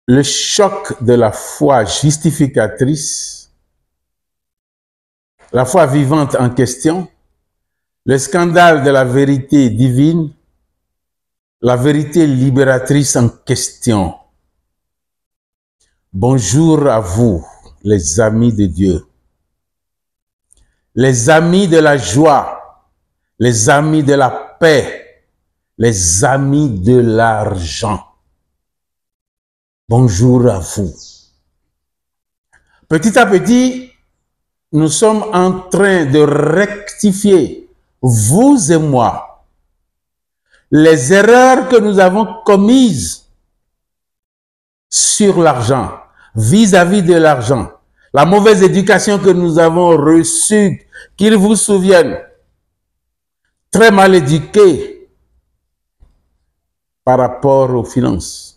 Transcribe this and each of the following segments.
le choc de la foi justificatrice, la foi vivante en question, le scandale de la vérité divine, la vérité libératrice en question. Bonjour à vous, les amis de Dieu, les amis de la joie, les amis de la paix, les amis de l'argent. Bonjour à vous. Petit à petit, nous sommes en train de rectifier, vous et moi, les erreurs que nous avons commises sur l'argent, vis-à-vis de l'argent, la mauvaise éducation que nous avons reçue, qu'ils vous souviennent, très mal éduqués par rapport aux finances.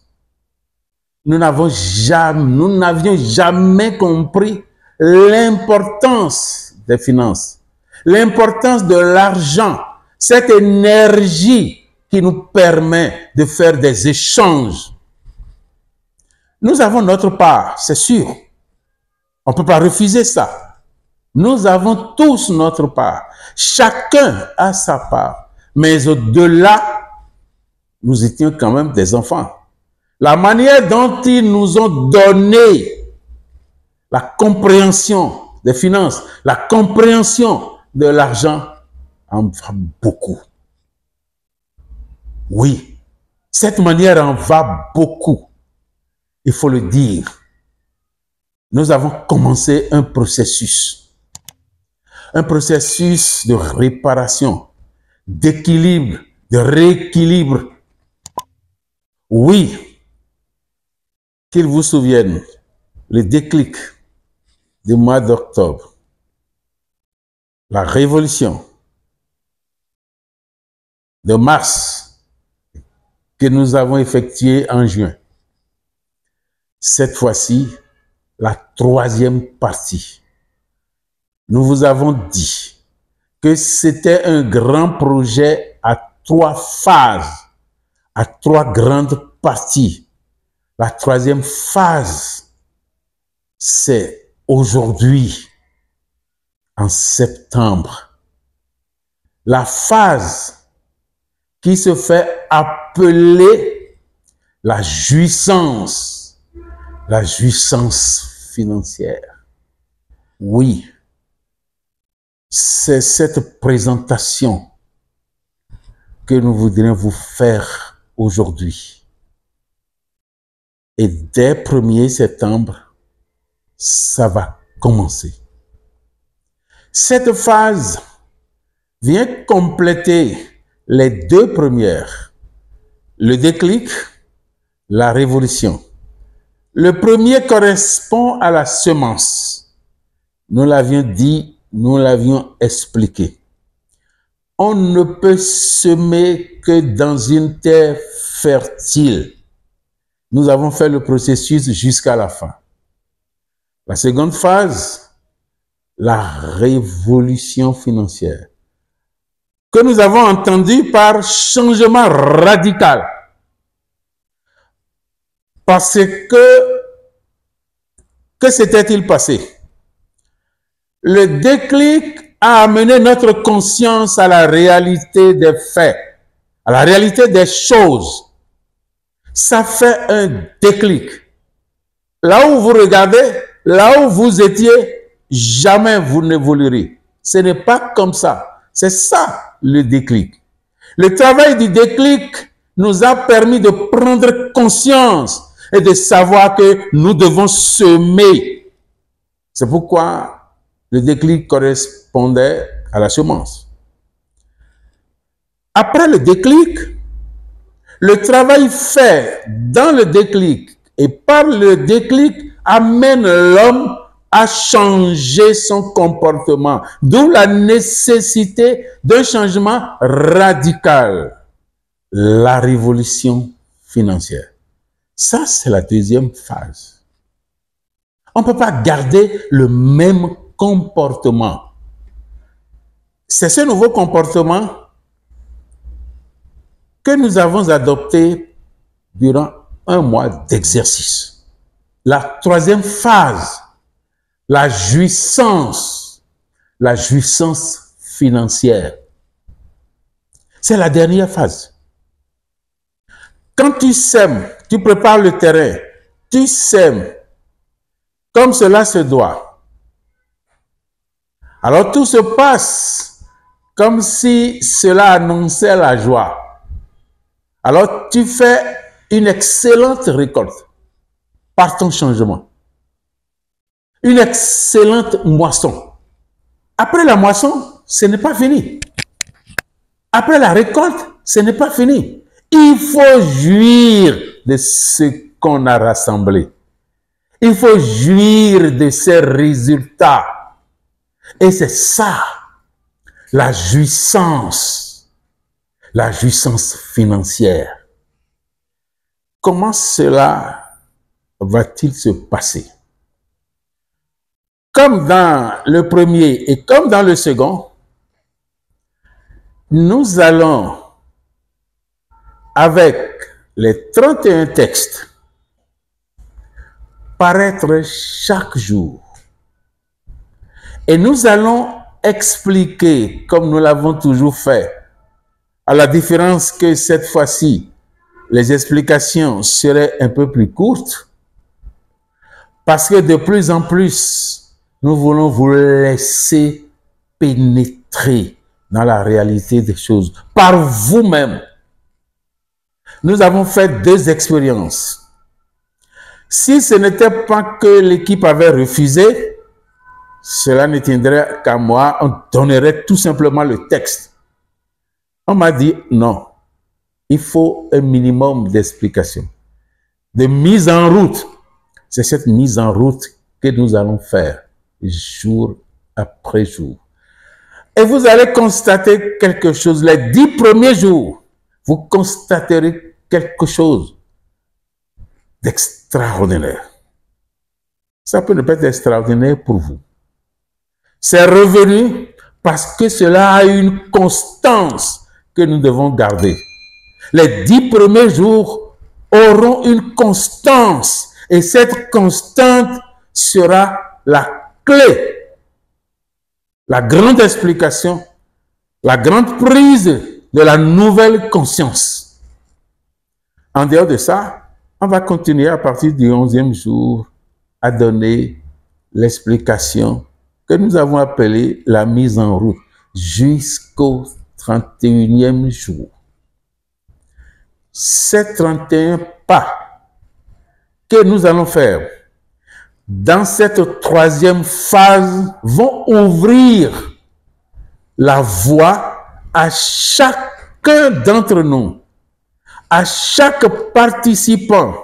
Nous n'avions jamais compris l'importance des finances, l'importance de l'argent, cette énergie qui nous permet de faire des échanges. Nous avons notre part, c'est sûr. On ne peut pas refuser ça. Nous avons tous notre part. Chacun a sa part. Mais au-delà, nous étions quand même des enfants. La manière dont ils nous ont donné la compréhension des finances, la compréhension de l'argent, en va beaucoup. Oui, cette manière en va beaucoup. Il faut le dire. Nous avons commencé un processus de réparation, d'équilibre, de rééquilibre. Oui, qu'ils vous souviennent, le déclic du mois d'octobre, la révolution de mars que nous avons effectuée en juin. Cette fois-ci, la troisième partie. Nous vous avons dit que c'était un grand projet à 3 phases, à 3 grandes parties. La troisième phase, c'est aujourd'hui, en septembre. La phase qui se fait appeler la jouissance financière. Oui, c'est cette présentation que nous voudrions vous faire aujourd'hui. Et dès 1er septembre, ça va commencer. Cette phase vient compléter les 2 premières. Le déclic, la révolution. Le premier correspond à la semence. Nous l'avions dit, nous l'avions expliqué. On ne peut semer que dans une terre fertile. Nous avons fait le processus jusqu'à la fin. La seconde phase, la révolution financière, que nous avons entendu par changement radical. Parce que s'était-il passé? Le déclic a amené notre conscience à la réalité des faits, à la réalité des choses. Ça fait un déclic. Là où vous regardez, là où vous étiez, jamais vous n'évoluerez. Ce n'est pas comme ça. C'est ça le déclic. Le travail du déclic nous a permis de prendre conscience et de savoir que nous devons semer. C'est pourquoi le déclic correspondait à la semence. Après le déclic, le travail fait dans le déclic et par le déclic amène l'homme à changer son comportement, d'où la nécessité d'un changement radical. La révolution financière. Ça, c'est la deuxième phase. On ne peut pas garder le même comportement. C'est ce nouveau comportement que nous avons adopté durant un mois d'exercice. la troisième phase, la jouissance financière. C'est la dernière phase. Quand tu sèmes, tu prépares le terrain, tu sèmes comme cela se doit. Alors tout se passe comme si cela annonçait la joie. Alors tu fais une excellente récolte par ton changement. Une excellente moisson. Après la moisson, ce n'est pas fini. Après la récolte, ce n'est pas fini. Il faut jouir de ce qu'on a rassemblé. Il faut jouir de ces résultats. Et c'est ça, la jouissance financière. Comment cela va-t-il se passer? Comme dans le premier et comme dans le second, nous allons, avec les 31 textes, paraître chaque jour. Et nous allons expliquer, comme nous l'avons toujours fait, à la différence que cette fois-ci, les explications seraient un peu plus courtes, parce que de plus en plus, nous voulons vous laisser pénétrer dans la réalité des choses, par vous-même. Nous avons fait 2 expériences. Si ce n'était pas que l'équipe avait refusé, cela ne tiendrait qu'à moi, on donnerait tout simplement le texte. On m'a dit non, il faut un minimum d'explication, de mise en route. C'est cette mise en route que nous allons faire jour après jour. Et vous allez constater quelque chose. Les 10 premiers jours, vous constaterez quelque chose d'extraordinaire. Ça peut ne pas être extraordinaire pour vous. C'est revenu parce que cela a une constance que nous devons garder. Les 10 premiers jours auront une constance et cette constante sera la clé, la grande explication, la grande prise de la nouvelle conscience. En dehors de ça, on va continuer à partir du 11e jour à donner l'explication que nous avons appelée la mise en route jusqu'au 31e jour. Ces 31 pas que nous allons faire dans cette 3e phase vont ouvrir la voie à chacun d'entre nous, à chaque participant,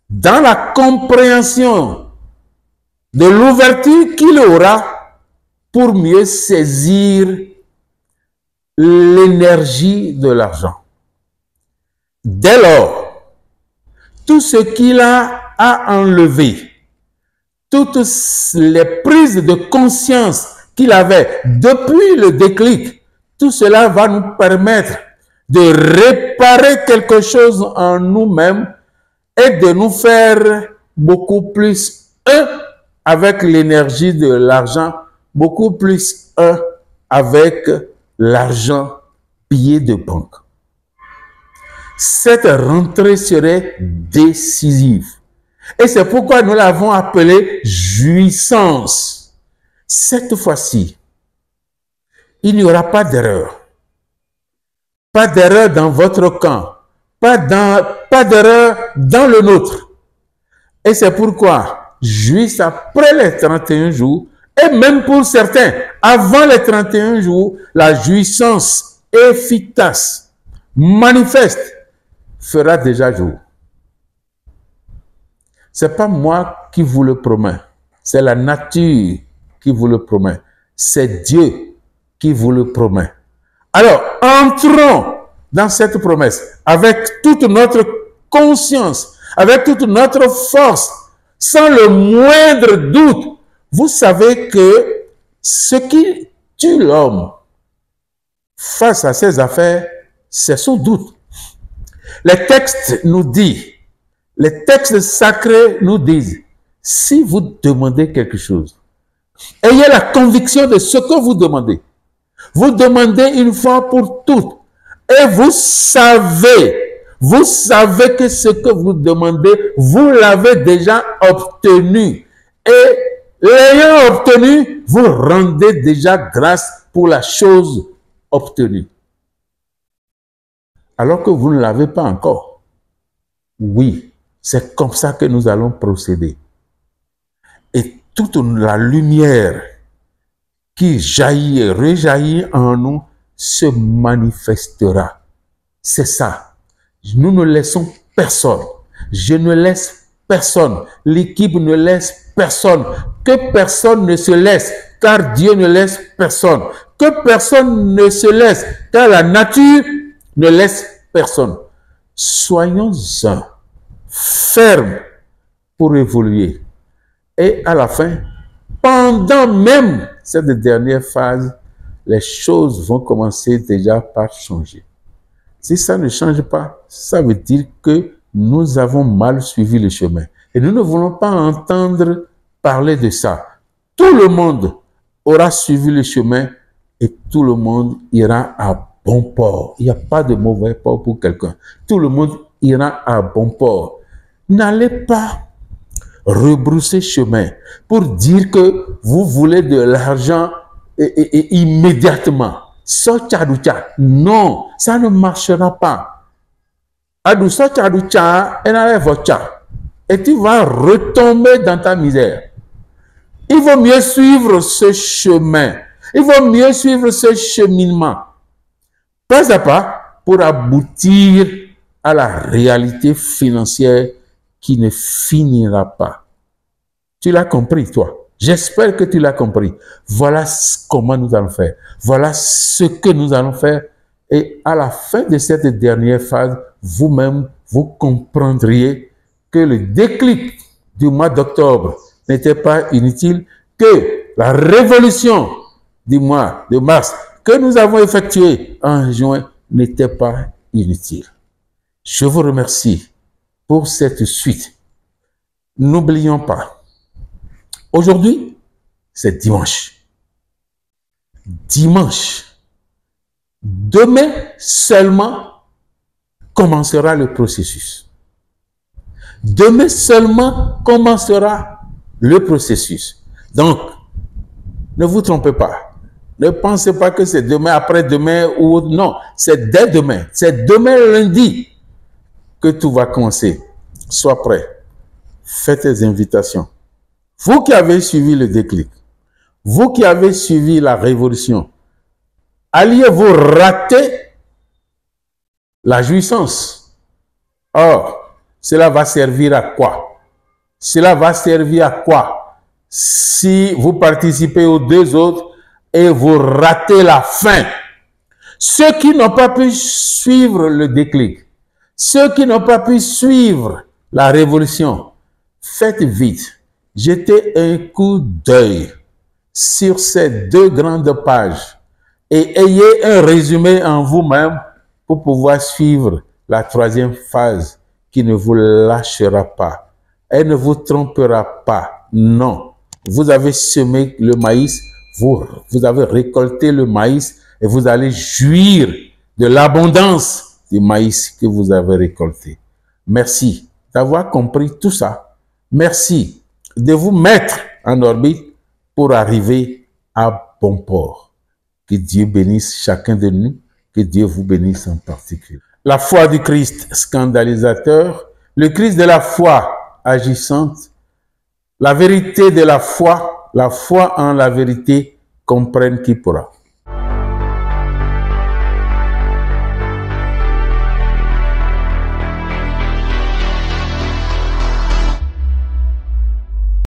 dans la compréhension de l'ouverture qu'il aura pour mieux saisir l'énergie de l'argent. Dès lors, tout ce qu'il a enlevé, toutes les prises de conscience qu'il avait depuis le déclic, tout cela va nous permettre de réparer quelque chose en nous-mêmes et de nous faire beaucoup plus un avec l'énergie de l'argent, beaucoup plus un avec l'argent billet de banque. Cette rentrée serait décisive. Et c'est pourquoi nous l'avons appelée jouissance. Cette fois-ci, il n'y aura pas d'erreur. Pas d'erreur dans votre camp. Pas d'erreur dans le nôtre. Et c'est pourquoi, juste après les 31 jours, et même pour certains, avant les 31 jours, la jouissance efficace, manifeste, fera déjà jour. Ce n'est pas moi qui vous le promets, c'est la nature qui vous le promet. C'est Dieu qui vous le promet. Alors, entrons dans cette promesse avec toute notre conscience, avec toute notre force, sans le moindre doute. Vous savez que ce qui tue l'homme face à ses affaires, c'est son doute. Le texte nous dit Les textes sacrés nous disent, si vous demandez quelque chose, ayez la conviction de ce que vous demandez. Vous demandez une fois pour toutes. Et vous savez que ce que vous demandez, vous l'avez déjà obtenu. Et l'ayant obtenu, vous rendez déjà grâce pour la chose obtenue. Alors que vous ne l'avez pas encore. Oui, c'est comme ça que nous allons procéder. Et toute la lumière qui jaillit et rejaillit en nous se manifestera. C'est ça. Nous ne laissons personne. Je ne laisse personne. L'équipe ne laisse personne. Que personne ne se laisse, car Dieu ne laisse personne. Que personne ne se laisse, car la nature ne laisse personne. Soyons-en, fermes pour évoluer. Et à la fin, pendant même cette dernière phase, les choses vont commencer déjà par changer. Si ça ne change pas, ça veut dire que nous avons mal suivi le chemin. Et nous ne voulons pas entendre parler de ça. Tout le monde aura suivi le chemin et tout le monde ira à bon port. Il n'y a pas de mauvais port pour quelqu'un. Tout le monde ira à bon port. N'allez pas rebrousser chemin pour dire que vous voulez de l'argent immédiatement. Non, ça ne marchera pas. Et tu vas retomber dans ta misère. Il vaut mieux suivre ce chemin. Il vaut mieux suivre ce cheminement. Pas à pas pour aboutir à la réalité financière qui ne finira pas. Tu l'as compris, toi. J'espère que tu l'as compris. Voilà comment nous allons faire. Voilà ce que nous allons faire. Et à la fin de cette dernière phase, vous-même, vous comprendriez que le déclic du mois d'octobre n'était pas inutile, que la révolution du mois de mars que nous avons effectuée en juin n'était pas inutile. Je vous remercie pour cette suite. N'oublions pas, aujourd'hui, c'est dimanche. Dimanche. Demain seulement commencera le processus. Demain seulement commencera le processus. Donc, ne vous trompez pas. Ne pensez pas que c'est demain, après-demain ou non. C'est dès demain. C'est demain lundi que tout va commencer. Sois prêt. Faites tes invitations. Vous qui avez suivi le déclic, vous qui avez suivi la révolution, alliez-vous rater la jouissance? Or, cela va servir à quoi? Cela va servir à quoi si vous participez aux deux autres et vous ratez la fin? Ceux qui n'ont pas pu suivre le déclic, ceux qui n'ont pas pu suivre la révolution, faites vite. Jetez un coup d'œil sur ces deux grandes pages et ayez un résumé en vous-même pour pouvoir suivre la troisième phase qui ne vous lâchera pas. Elle ne vous trompera pas. Non. Vous avez semé le maïs, vous avez récolté le maïs et vous allez jouir de l'abondance du maïs que vous avez récolté. Merci d'avoir compris tout ça. Merci de vous mettre en orbite pour arriver à bon port. Que Dieu bénisse chacun de nous, que Dieu vous bénisse en particulier. La foi du Christ scandalisateur, le Christ de la foi agissante, la vérité de la foi en la vérité, comprenne qui pourra.